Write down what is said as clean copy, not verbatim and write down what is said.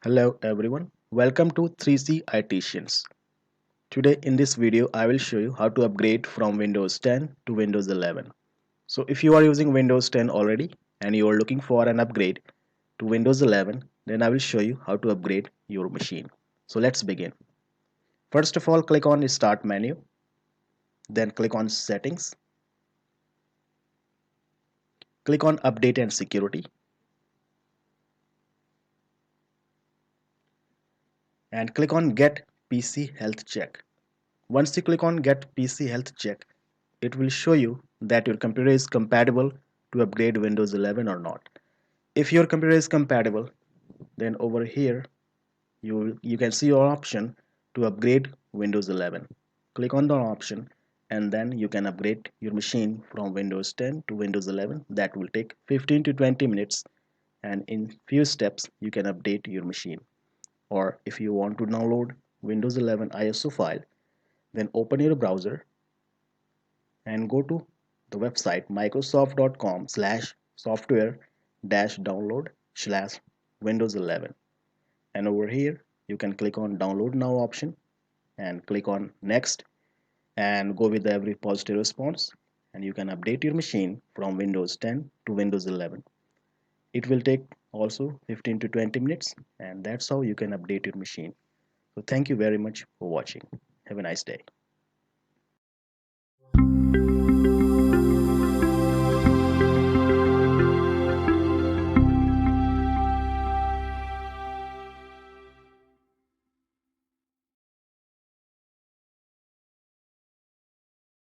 Hello everyone, welcome to 3C ITians. Today in this video I will show you how to upgrade from Windows 10 to Windows 11. So if you are using Windows 10 already and you are looking for an upgrade to Windows 11, then I will show you how to upgrade your machine. So let's begin. First of all, click on Start menu, then click on Settings, click on Update and Security, and click on Get PC Health Check. Once you click on Get PC Health Check, it will show you that your computer is compatible to upgrade Windows 11 or not. If your computer is compatible, then over here you can see your option to upgrade Windows 11. Click on the option and then you can upgrade your machine from Windows 10 to Windows 11. That will take 15 to 20 minutes, and in few steps you can update your machine. Or if you want to download Windows 11 ISO file, then open your browser and go to the website microsoft.com/software-download/Windows 11, and over here you can click on download now option and click on next and go with every positive response, and you can update your machine from Windows 10 to Windows 11. It will take also 15 to 20 minutes, and that's how you can update your machine. So thank you very much for watching. Have a nice day.